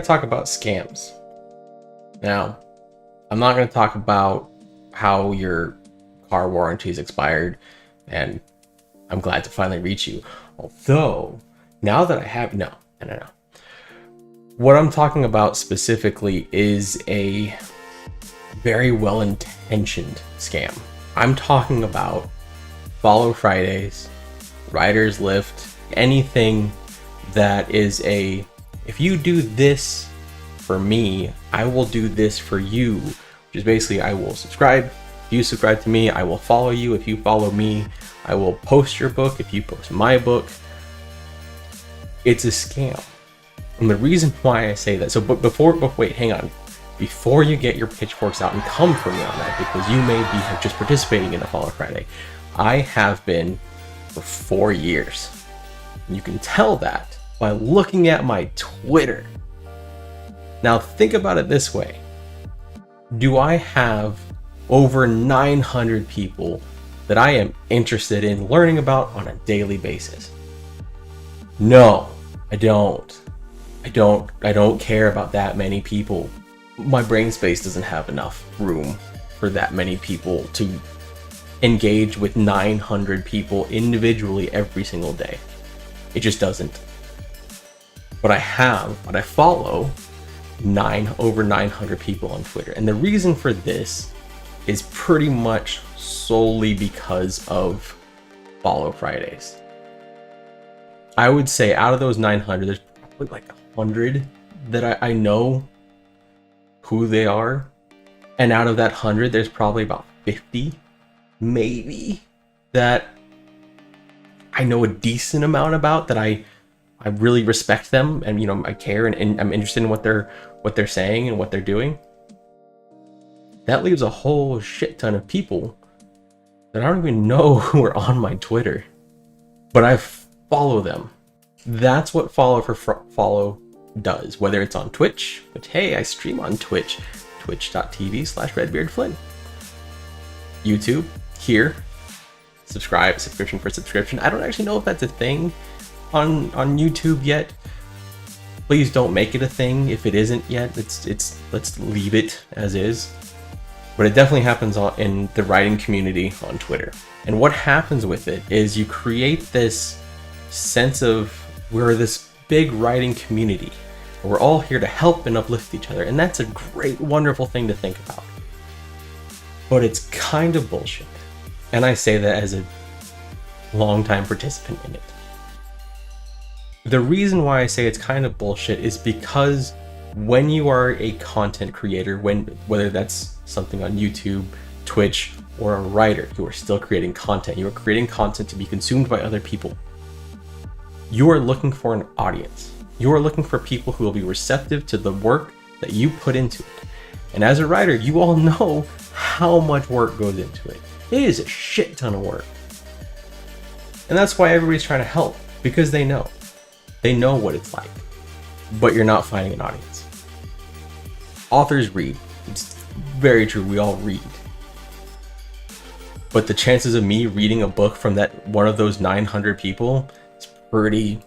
talk about scams. Now, I'm not going to talk about how your car warranty is expired, and I'm glad to finally reach you. Although, now that I have, no. What I'm talking about specifically is a very well-intentioned scam. I'm talking about Follow Fridays, Riders Lift, anything that is a, if you do this for me, I will do this for you, which is basically I will subscribe. If you subscribe to me, I will follow you. If you follow me, I will post your book. If you post my book, it's a scam. And the reason why I say that, so but wait, hang on. Before you get your pitchforks out and come for me on that, because you may be just participating in a Follow Friday, I have been for 4 years. And you can tell that by looking at my Twitter. Now think about it this way. Do I have over 900 people that I am interested in learning about on a daily basis? No, I don't. I don't care about that many people. My brain space doesn't have enough room for that many people to engage with 900 people individually every single day. It just doesn't. But I follow over 900 people on Twitter. And the reason for this is pretty much solely because of Follow Fridays. I would say out of those 900, there's probably like 100 that I know who they are. And out of that 100, there's probably about 50, maybe, that I know a decent amount about, that I really respect them, and I care, and I'm interested in what they're saying and what they're doing. That leaves a whole shit ton of people that I don't even know who are on my Twitter, but I follow them. That's what follow does, whether it's on Twitch, which, hey, I stream on Twitch, twitch.tv/redbeardflynn. YouTube, here, subscription for subscription. I don't actually know if that's a thing on YouTube yet. Please don't make it a thing if it isn't yet. Let's leave it as is. But it definitely happens in the writing community on Twitter. And what happens with it is you create this sense of, we're this big writing community. And we're all here to help and uplift each other. And that's a great, wonderful thing to think about. But it's kind of bullshit. And I say that as a longtime participant in it. The reason why I say it's kind of bullshit is because when you are a content creator, whether that's something on YouTube, Twitch, or a writer, you are still creating content. You are creating content to be consumed by other people. You are looking for an audience. You are looking for people who will be receptive to the work that you put into it. And as a writer, you all know how much work goes into it. It is a shit ton of work. And that's why everybody's trying to help, because they know. They know what it's like. But you're not finding an audience. Authors read. It's very true, we all read. But the chances of me reading a book from that one of those 900 people is pretty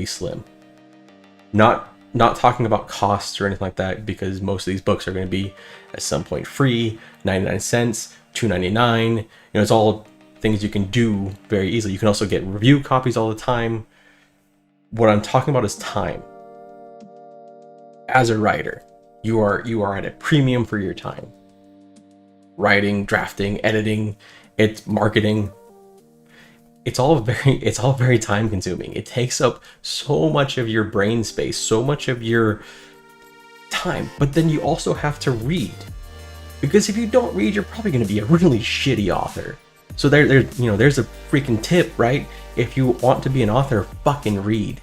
slim. Not talking about costs or anything like that, because most of these books are going to be at some point free, 99 cents, $2.99. It's all things you can do very easily. You can also get review copies all the time. What I'm talking about is time. As a writer, you are at a premium for your time. Writing, drafting, editing, it's marketing. It's all very time consuming. It takes up so much of your brain space, so much of your time. But then you also have to read. Because if you don't read, you're probably going to be a really shitty author. So there's a freaking tip, right? If you want to be an author, fucking read.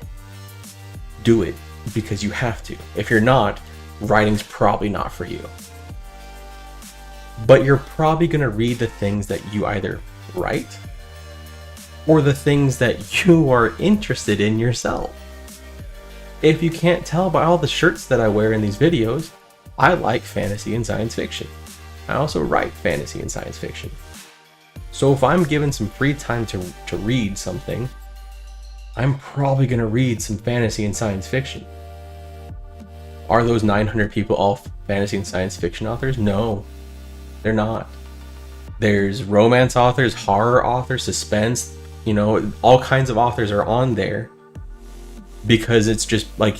Do it because you have to. If you're not, writing's probably not for you. But you're probably going to read the things that you either write or the things that you are interested in yourself. If you can't tell by all the shirts that I wear in these videos, I like fantasy and science fiction. I also write fantasy and science fiction. So if I'm given some free time to read something, I'm probably going to read some fantasy and science fiction. Are those 900 people all fantasy and science fiction authors? No, they're not. There's romance authors, horror authors, suspense, all kinds of authors are on there, because it's just like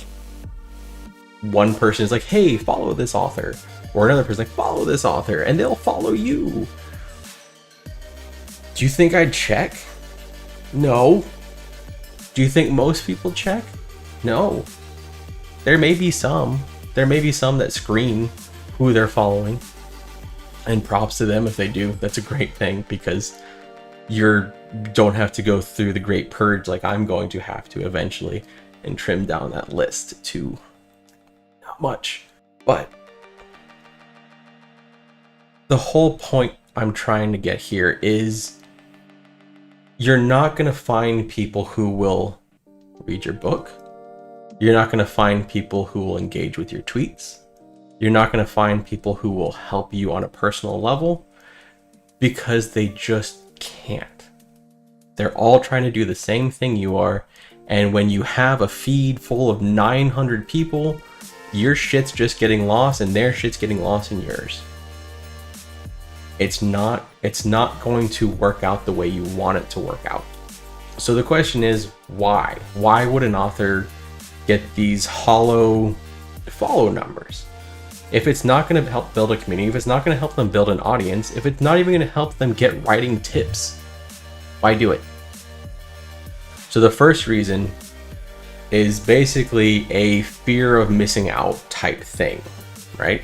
one person is like, hey, follow this author, or another person like, follow this author, and they'll follow you. Do you think I'd check? No. Do you think most people check? No. There may be some that screen who they're following, and props to them if they do. That's a great thing, because you don't have to go through the great purge like I'm going to have to eventually and trim down that list to not much. But the whole point I'm trying to get here is you're not going to find people who will read your book. You're not going to find people who will engage with your tweets. You're not going to find people who will help you on a personal level, because they just can't. They're all trying to do the same thing you are. And when you have a feed full of 900 people, your shit's just getting lost and their shit's getting lost in yours. It's not going to work out the way you want it to work out. So the question is, why? Why would an author get these hollow follow numbers? If it's not going to help build a community, if it's not going to help them build an audience, if it's not even going to help them get writing tips, why do it? So the first reason is basically a fear of missing out type thing, right?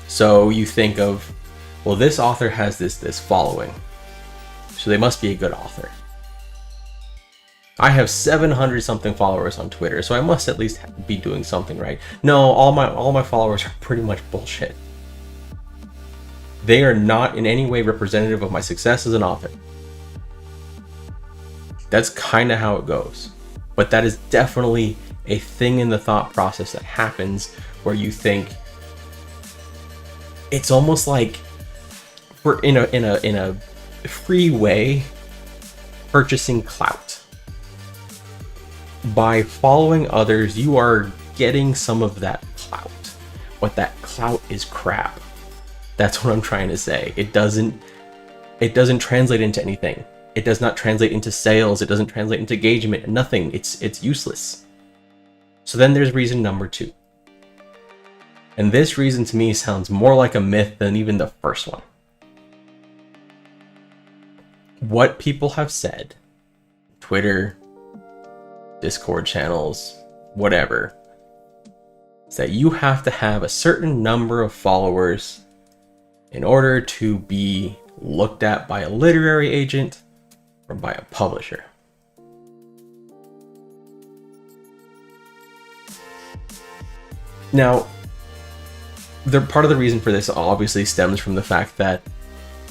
So you think of, well, this author has this following, so they must be a good author. I have 700 something followers on Twitter, so I must at least be doing something right. No, all my followers are pretty much bullshit. They are not in any way representative of my success as an author. That's kind of how it goes. But that is definitely a thing in the thought process that happens, where you think it's almost like we're in a free way purchasing clout. By following others, you are getting some of that clout. But that clout is crap. That's what I'm trying to say. It doesn't translate into anything. It does not translate into sales. It doesn't translate into engagement. Nothing. It's useless. So then there's reason number 2. And this reason to me sounds more like a myth than even the first one. What people have said, Twitter, Discord channels, whatever, is that you have to have a certain number of followers in order to be looked at by a literary agent or by a publisher. Now, part of the reason for this obviously stems from the fact that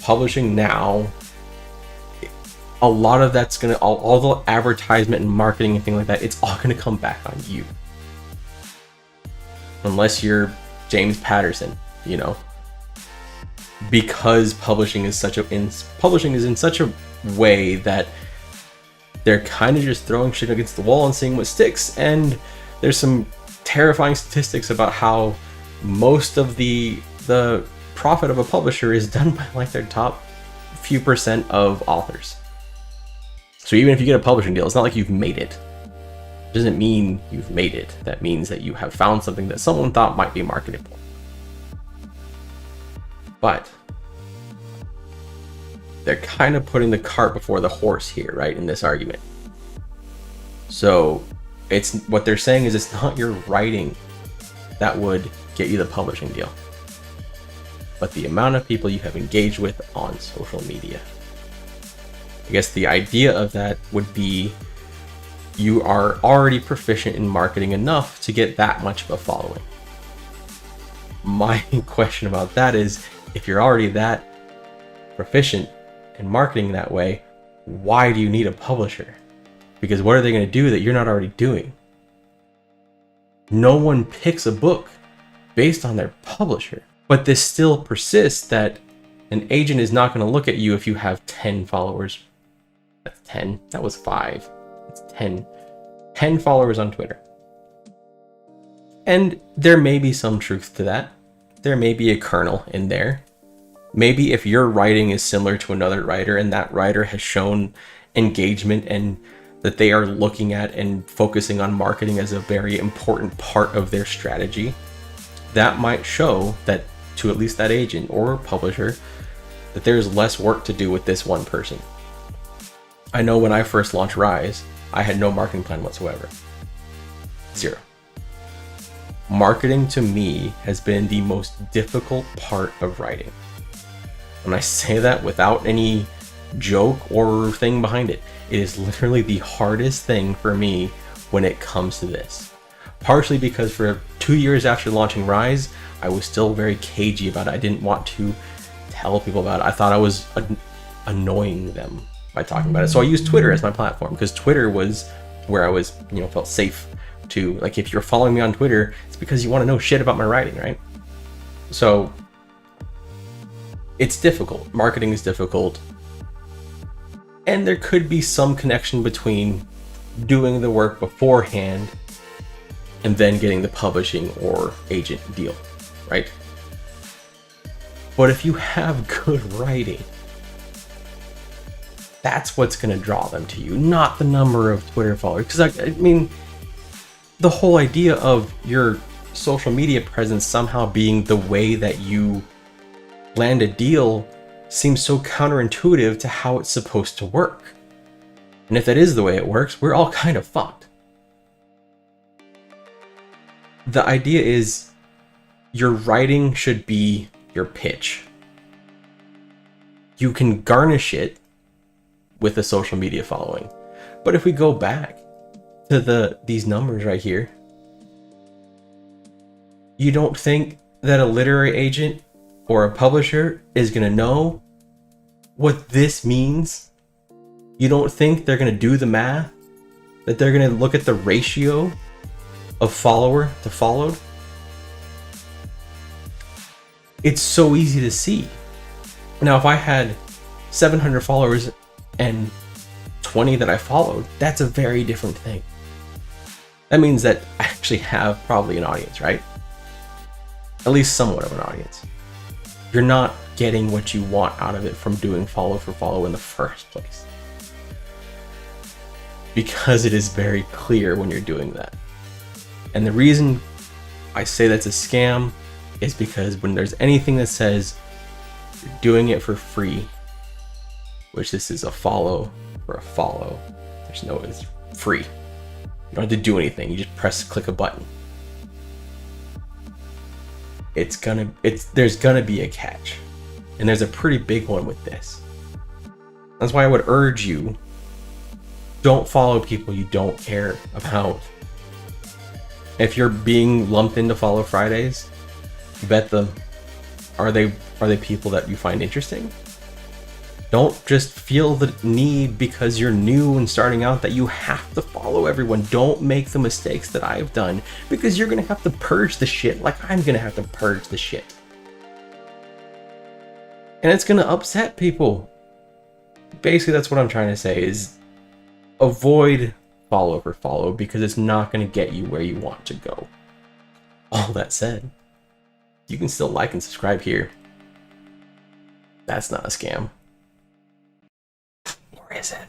publishing now, a lot of that's gonna, all the advertisement and marketing and things like that, it's all gonna come back on you. Unless you're James Patterson, because publishing is in such a way that they're kind of just throwing shit against the wall and seeing what sticks. And there's some terrifying statistics about how most of the profit of a publisher is done by like their top few percent of authors. So even if you get a publishing deal, it's not like you've made it. It doesn't mean you've made it. That means that you have found something that someone thought might be marketable. But they're kind of putting the cart before the horse here, right, in this argument. So it's what they're saying is it's not your writing that would get you the publishing deal, but the amount of people you have engaged with on social media. I guess the idea of that would be you are already proficient in marketing enough to get that much of a following. My question about that is, if you're already that proficient in marketing that way, why do you need a publisher? Because what are they going to do that you're not already doing? No one picks a book based on their publisher. But this still persists that an agent is not going to look at you if you have 10 followers. That's 10. That was 5. That's 10. 10 followers on Twitter. And there may be some truth to that. There may be a kernel in there. Maybe if your writing is similar to another writer and that writer has shown engagement and that they are looking at and focusing on marketing as a very important part of their strategy, that might show that to at least that agent or publisher that there's less work to do with this one person. I know when I first launched Rise, I had no marketing plan whatsoever. Zero. Marketing to me has been the most difficult part of writing. And I say that without any joke or thing behind it. It is literally the hardest thing for me when it comes to this. Partially because for 2 years after launching Rise, I was still very cagey about it. I didn't want to tell people about it. I thought I was annoying them by talking about it. So I used Twitter as my platform because Twitter was where I was, felt safe to, like, if you're following me on Twitter, it's because you want to know shit about my writing, right? So it's difficult. Marketing is difficult. And there could be some connection between doing the work beforehand and then getting the publishing or agent deal, right? But if you have good writing, that's what's going to draw them to you, not the number of Twitter followers. Because I mean, the whole idea of your social media presence somehow being the way that you land a deal seems so counterintuitive to how it's supposed to work. And if that is the way it works, we're all kind of fucked. The idea is your writing should be your pitch. You can garnish it with a social media following. But if we go back to these numbers right here, you don't think that a literary agent or a publisher is going to know what this means? You don't think they're going to do the math? That they're going to look at the ratio of follower to followed? It's so easy to see. Now, if I had 700 followers and 20 that I followed, that's a very different thing. That means that I actually have probably an audience, right? At least somewhat of an audience. You're not getting what you want out of it from doing follow for follow in the first place. Because it is very clear when you're doing that. And the reason I say that's a scam is because when there's anything that says you're doing it for free, which this is a follow for a follow, it's free. You don't have to do anything. You just click a button. There's gonna be a catch. And there's a pretty big one with this. That's why I would urge you, don't follow people you don't care about. If you're being lumped into Follow Fridays, vet them. Are they people that you find interesting? Don't just feel the need because you're new and starting out that you have to follow everyone. Don't make the mistakes that I've done, because you're going to have to purge the shit like I'm going to have to purge the shit. And it's going to upset people. Basically, that's what I'm trying to say is avoid follow for follow because it's not going to get you where you want to go. All that said, you can still like and subscribe here. That's not a scam. Or is it?